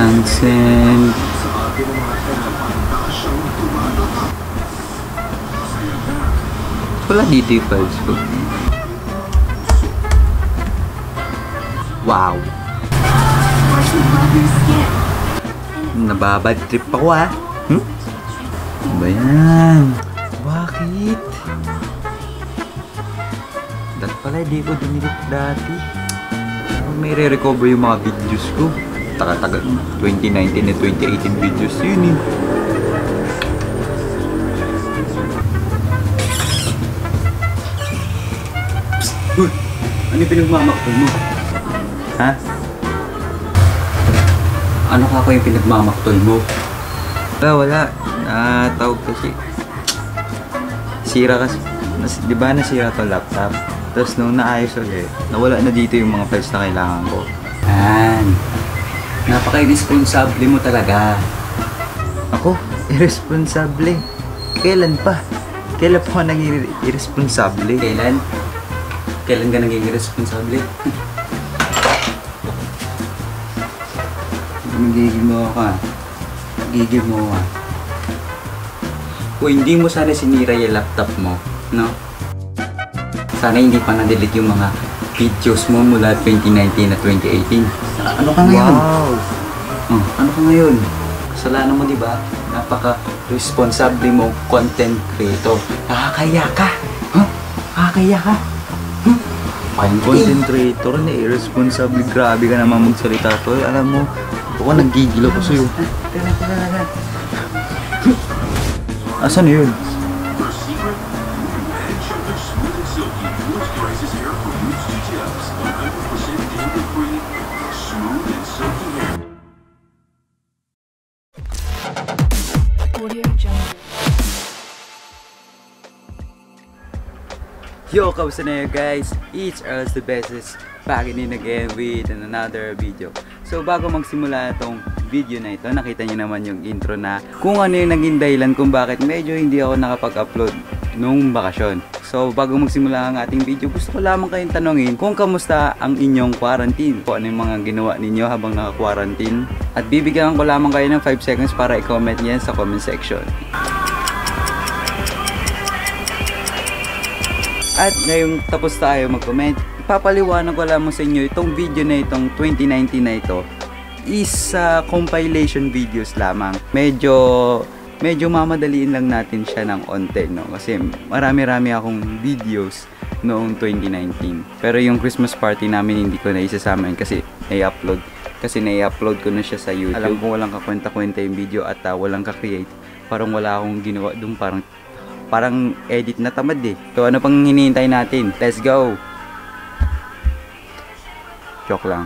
Hansen. Wala dito yung files ko. Wow! Nababad trip ako ah. Ano ba yan? Bakit? Dahil pala di ko dinilit dati. May re-recover yung mga videos ko. Taga-taga 2019 at 2018 videos yun eh. Uy! Ano yung pinagmamaktol mo? Ha? Ano ka yung pinagmamaktol mo? Wala. Tawag kasi. Sira kasi. Di ba nasira to laptop? Tapos nung naayos ulit, nawala na dito yung mga files na kailangan ko. Napaka-irresponsable mo talaga. Ako? Irresponsable? Kailan pa? Kailan pa ako naging irresponsable? Kailan? Kailan ka naging irresponsable? Magiging mo ka. Magiging mo ka. Kung hindi mo sana sinira yung laptop mo, no? Sana hindi pa na-delete yung mga videos mo mula 2019 at 2018. Ano ka ngayon? Wow! Ano ka ngayon? Kasalanan mo, di ba? Napaka-responsable mo content creator. Nakakaya ka! Nakakaya ka! Ang content creator na irresponsible. Grabe ka naman magsalita to. Alam mo, ako nagigil ako sa'yo. Asan na yun? Yo, kamusta na yun guys? It's us the bestest back in again with another video. So bago magsimula itong video na ito, nakita niyo naman yung intro na kung ano yung naging dahilan kung bakit medyo hindi ako nakapag-upload nung bakasyon. So bago magsimula ang ating video, gusto ko lamang kayong tanongin kung kamusta ang inyong quarantine, kung ano yung mga ginawa ninyo habang naka-quarantine, at bibigyan ko lamang kayo ng 5 seconds para i-comment yan sa comment section. At ngayong tapos tayo mag-comment, ipapaliwanag ko lamang sa inyo itong video na itong 2019 na ito is compilation videos lamang. Medyo mamadaliin lang natin siya ng onte, no? Kasi marami-rami akong videos noong 2019. Pero yung Christmas party namin hindi ko na isasama yun kasi nai-upload ko na siya sa YouTube. Alam ko walang kakwenta-kwenta yung video at walang ka-create. Parang wala akong ginawa doon, parang edit na tamad eh. So ano pang hinihintay natin? Let's go! Joke lang.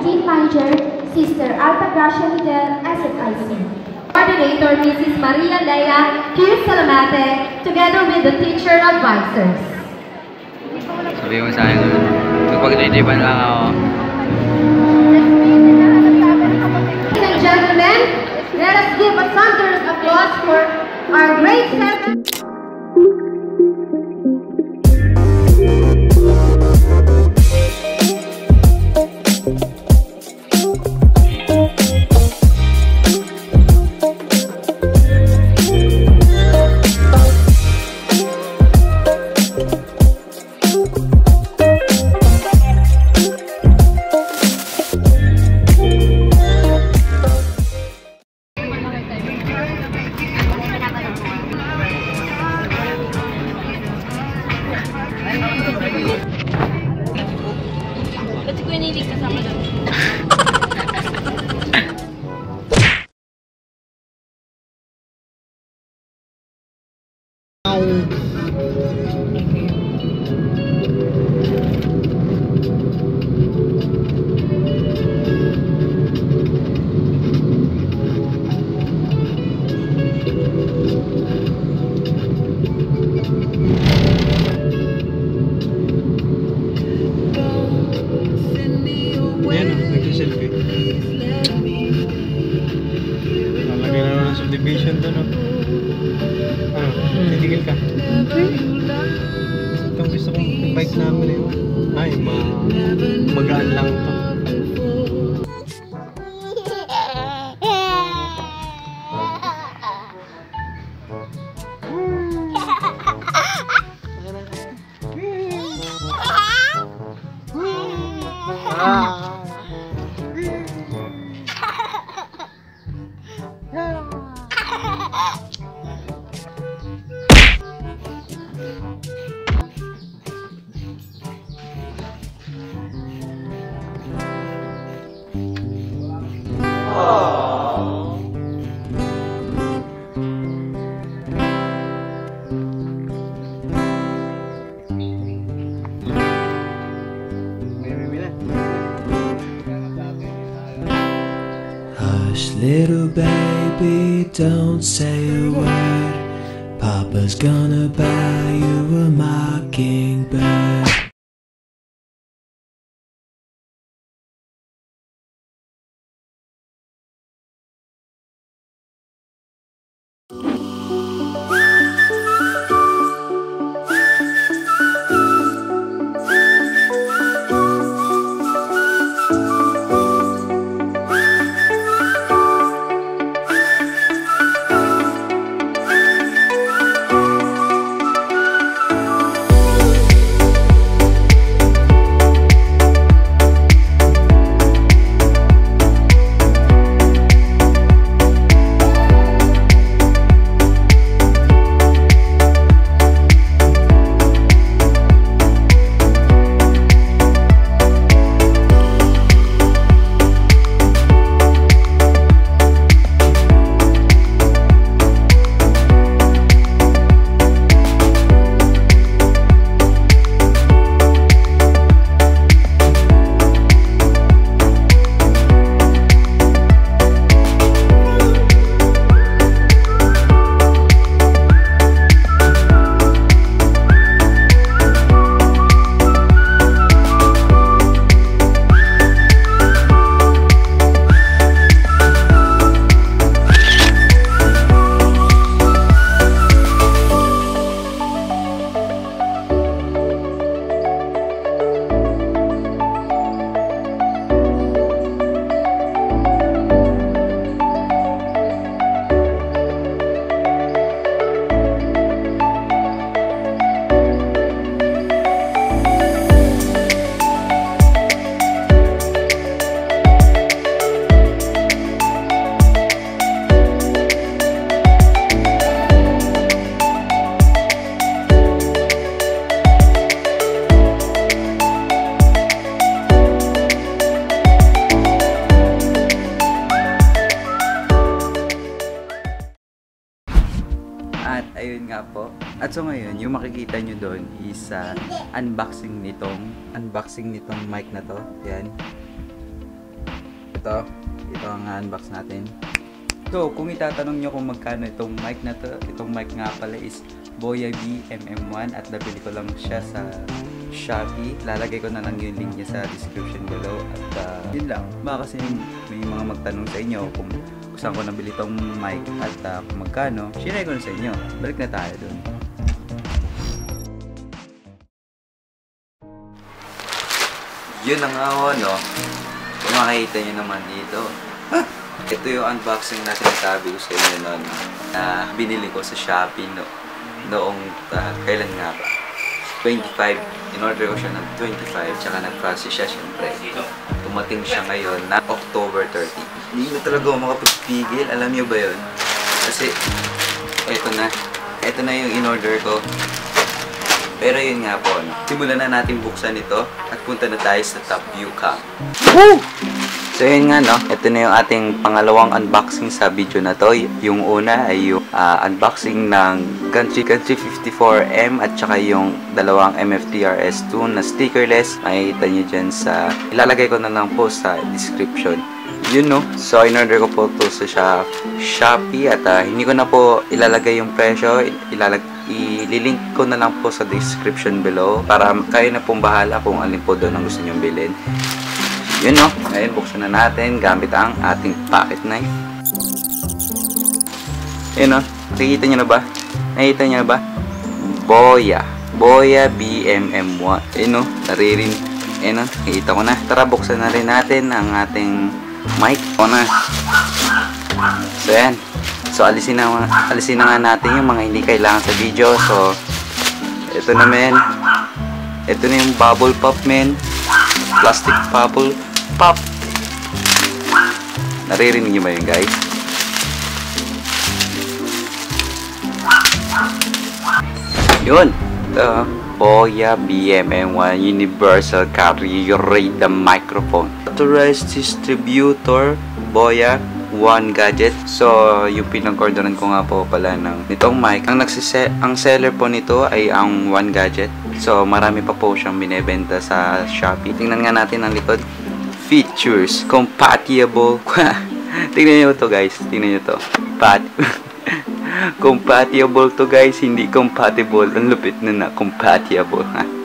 Team Manager, Sister Altagracia Miguel, SFIC. Coordinator, Mrs. Maria Leia Q. Salamate, together with the teacher advisors. Sabi mo sa akin, magpag-titipan lang ako. Ladies and gentlemen, let us give a thunderous applause for our grade 7. navigation doon, no? Ano? Titigil ka? Itong gusto kong bike namin eh. Ay, magaan lang to. Hush, little baby, don't say a word. Papa's gonna buy you a mockingbird. At ayun nga po. At so ngayon, yung makikita nyo doon is unboxing nitong mic na to. Yan. Ito ang unbox natin. So, kung itatanong nyo kung magkano itong mic na to, itong mic nga pala is Boya B MM1 at nabili ko lang siya sa Shopee. Lalagay ko na lang yung link niya sa description below. At yun lang. Baka kasi may mga magtanong sa inyo kung saan ko nabili itong mic at kung magkano, share ko na sa inyo. Balik na tayo dun. Yun na nga ho, no? Kung makikita nyo naman dito. Ito yung unboxing na sinasabi ko sa inyo noon na binili ko sa Shopee noong kailan nga ba? 25. In-order ko siya ng 25 tsaka nag-process siya syempre. Tumating siya ngayon na October 30. Hindi na talaga ako makapagpigil. Alam niyo ba yun? Kasi eto na yung in-order ko. Pero yun nga po, no? Simulan na natin buksan ito at punta na tayo sa top view cam. Woo! So yun nga, no? Ito na yung ating pangalawang unboxing sa video na to. Yung una ay yung unboxing ng Gantry 54M at saka yung dalawang MFTRS2 na stickerless. Makikita nyo dyan sa... Ilalagay ko na lang po sa description. Yun, no? So in-order ko po ito sa Shopee at hindi ko na po ilalagay yung presyo. Ililink ko na lang po sa description below para kayo na pong bahala kung alin po doon ang gusto nyong bilhin. Yun, no? Ngayon, buksan na natin gamit ang ating pocket knife. Ayun o, nakikita nyo na ba? Nakikita nyo na ba? Boya BMM1. Ayun o, naririnig. Ayun o, nakikita ko na. Tara, buksan na rin natin ang ating mic. O na. So yan. So alisin na nga natin yung mga hindi kailangan sa video. So ito na men. Ito na yung bubble pop men. Plastic bubble pop. Naririnig nyo ba yun guys? Yun. Boya BMM1 Universal Carrier Radar Microphone. Authorized distributor Boya One Gadget. So yung pinag-orderan ko nga po pala nitong mic. Ang seller po nito ay ang One Gadget. So marami pa po siyang binebenta sa Shopee. Tingnan nga natin ang likod. Features compatible. Tingnan niyo to guys. Tingnan niyo to. Compatible to guys, hindi compatible. Ang lupit na compatible.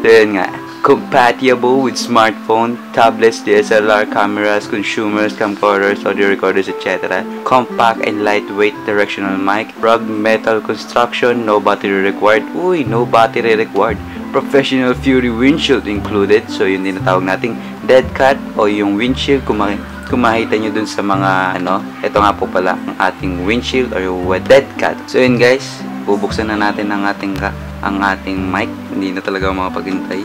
So yun nga, compatible with smartphone, tablets, DSLR, cameras, consumers, camcorders, audio recorders, etc. Compact and lightweight directional mic. Rugged metal construction, no battery required. Uy, no battery required. Professional Fury windshield included. So yun din natawag nating dead cat o yung windshield kung makita nyo dun sa mga ito nga po pala ang ating windshield or dead cat. So yun guys, bubuksan na natin ang ating mic. Hindi na talaga makapaghintay.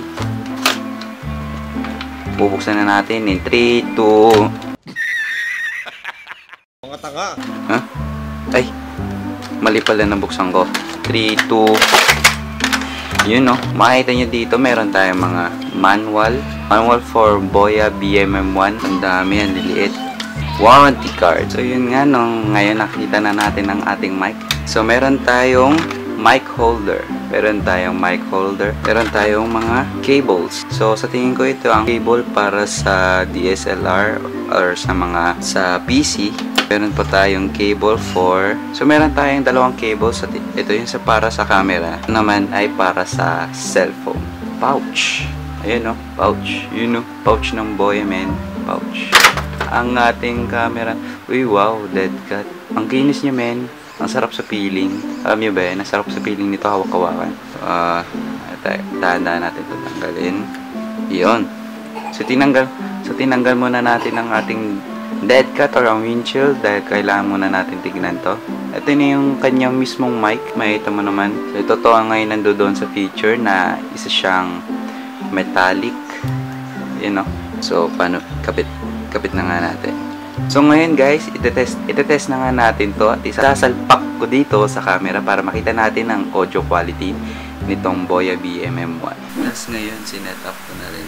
Bubuksan na natin in 3, 2 Mga tanga. Ha? Ay, mali pala nabuksan ko. 3, 2 yun makita nyo dito meron tayong mga manual for Boya BMM1. Ang dami yan, liliit. Warranty card. So yun nga ngayon nakita na natin ang ating mic. So meron tayong mic holder. Meron tayong mga cables. So sa tingin ko ito ang cable para sa DSLR or sa PC. Meron pa tayong cable so meron tayong dalawang cables. Ito yung para sa camera. Naman ay para sa cellphone. Pouch. Ayun pouch. Yun pouch ng Boya men. Pouch. Ang ating camera. Uy, wow, dead cat. Ang kinis niya men. Ang sarap sa feeling. Alam niyo ba yan? Ang sarap sa feeling nito hawak-hawakan. Dahan-dahan natin ito tanggalin. Yun. So tinanggal muna natin ang ating dead cat or ang windshield dahil kailangan muna natin tignan to. Ito na yung kanyang mismong mic. Makita mo naman. So ito to ang ngayon nandoon sa feature na isa siyang metallic. So paano kapit na nga natin. So ngayon guys, itetest na nga natin to at isasalpak ko dito sa camera para makita natin ang audio quality nitong Boya BMM1. Tapos ngayon sinet up ko na rin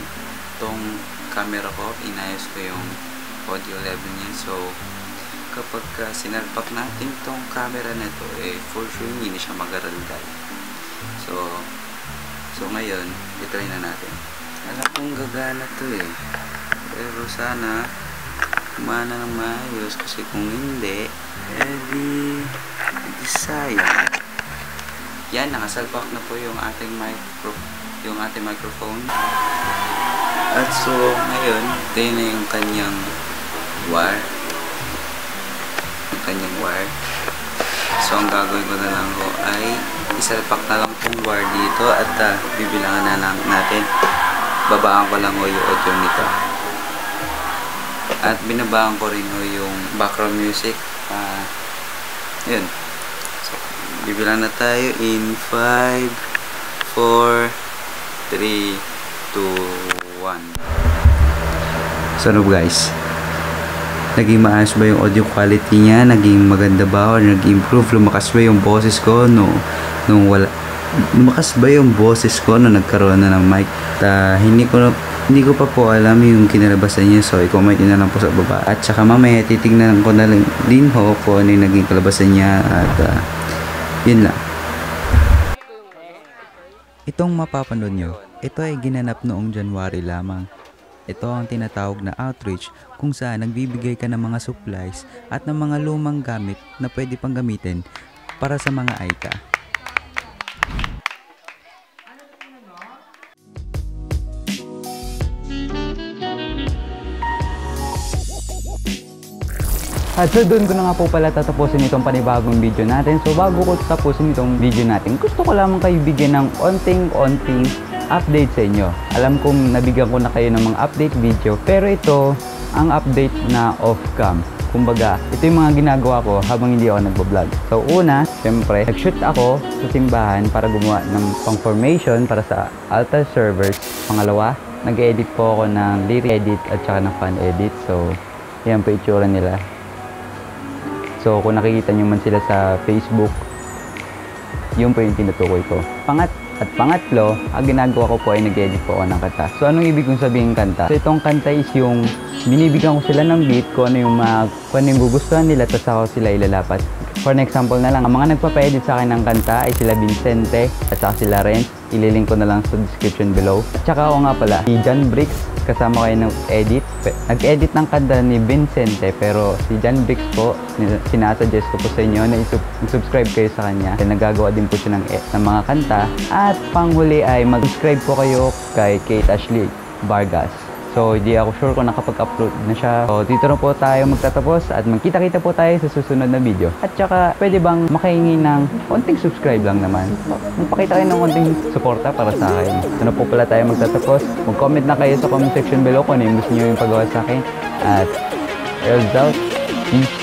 itong camera ko. Inayos ko yung audio level niya. So kapag sinalpak natin itong camera na ito, for sure hindi siya mag-aralgal. So ngayon, itry na natin. Alam kong gagana to pero sana kumana ng maayos kasi kung hindi, di sayang. Yan, nakasalpak na po yung ating microphone. At so ngayon, ito na yung kanyang wire. So ang gagawin ko na lang ay isalpak na lang itong wire dito at bibilangan na lang natin. Babaan ko lang yung audio nito. At binabaan ko rin yung background music. Yun. So, bibilang na tayo in 5, 4, 3, 2, 1. So ano guys? Naging maayos ba yung audio quality niya? Naging maganda ba? Or nag-improve? Lumakas ba yung boses ko? Lumakas ba yung boses ko nung nagkaroon na ng mic? Hindi ko pa po alam yung kinalabasan niya. So, i-comment nyo na lang po sa baba. At saka mamaya, titignan ko na lang din kung ano yung naging kalabasan niya. At, yun lang. Itong mapapanood nyo, ito ay ginanap noong January lamang. Ito ang tinatawag na outreach kung saan nagbibigay ka ng mga supplies at ng mga lumang gamit na pwede pang gamitin para sa mga AICA. At so doon ko na nga po pala tatapusin itong panibagong video natin. So bago ko tapusin itong video natin, gusto ko lamang kayo bigyan ng onting update sa inyo. Alam kong nabigyan ko na kayo ng mga update video, pero ito ang update na off-cam. Kumbaga, ito yung mga ginagawa ko habang hindi ako nagbo-vlog. So una, syempre, nag-shoot ako sa simbahan para gumawa ng pang-formation para sa altar servers. Pangalawa, nag-edit po ako ng lyric edit at saka ng fan edit. So, yan po itsura nila. So, kung nakikita nyo man sila sa Facebook, yun po yung tinutukoy ko. Pangatlo, ang ginagawa ko po ay nag-edit po ako ng kanta. So, anong ibig kong sabihin kanta? So, itong kanta is yung binibigyan ko sila ng beat, kung ano yung gugustuhan nila, tapos ako sila ilalapat. For an example na lang, ang mga nagpapa-edit sa akin ng kanta ay sila Vincente at saka sila Renz. Ililink ko na lang sa description below. At saka ako nga pala, si John Bricks, kasama kayo nag-edit. Nag-edit ng kanta ni Vincente, pero si John Bricks po, sinasuggest ko po sa inyo na subscribe kayo sa kanya. Kasi nagagawa din po siya ng mga kanta. At panghuli ay mag-subscribe po kayo kay Kate Ashley Vargas. So, hindi ako sure kung nakapag-upload na siya. So, dito na po tayo magtatapos at magkita-kita po tayo sa susunod na video. At saka, pwede bang makahingi ng konting subscribe lang naman? Magpakita kayo ng konting suporta para sa akin. Ito na po pala tayo magtatapos. Mag-comment na kayo sa comment section below kung ano yung gusto nyo yung pagawa sa akin. At, Earls out. Peace.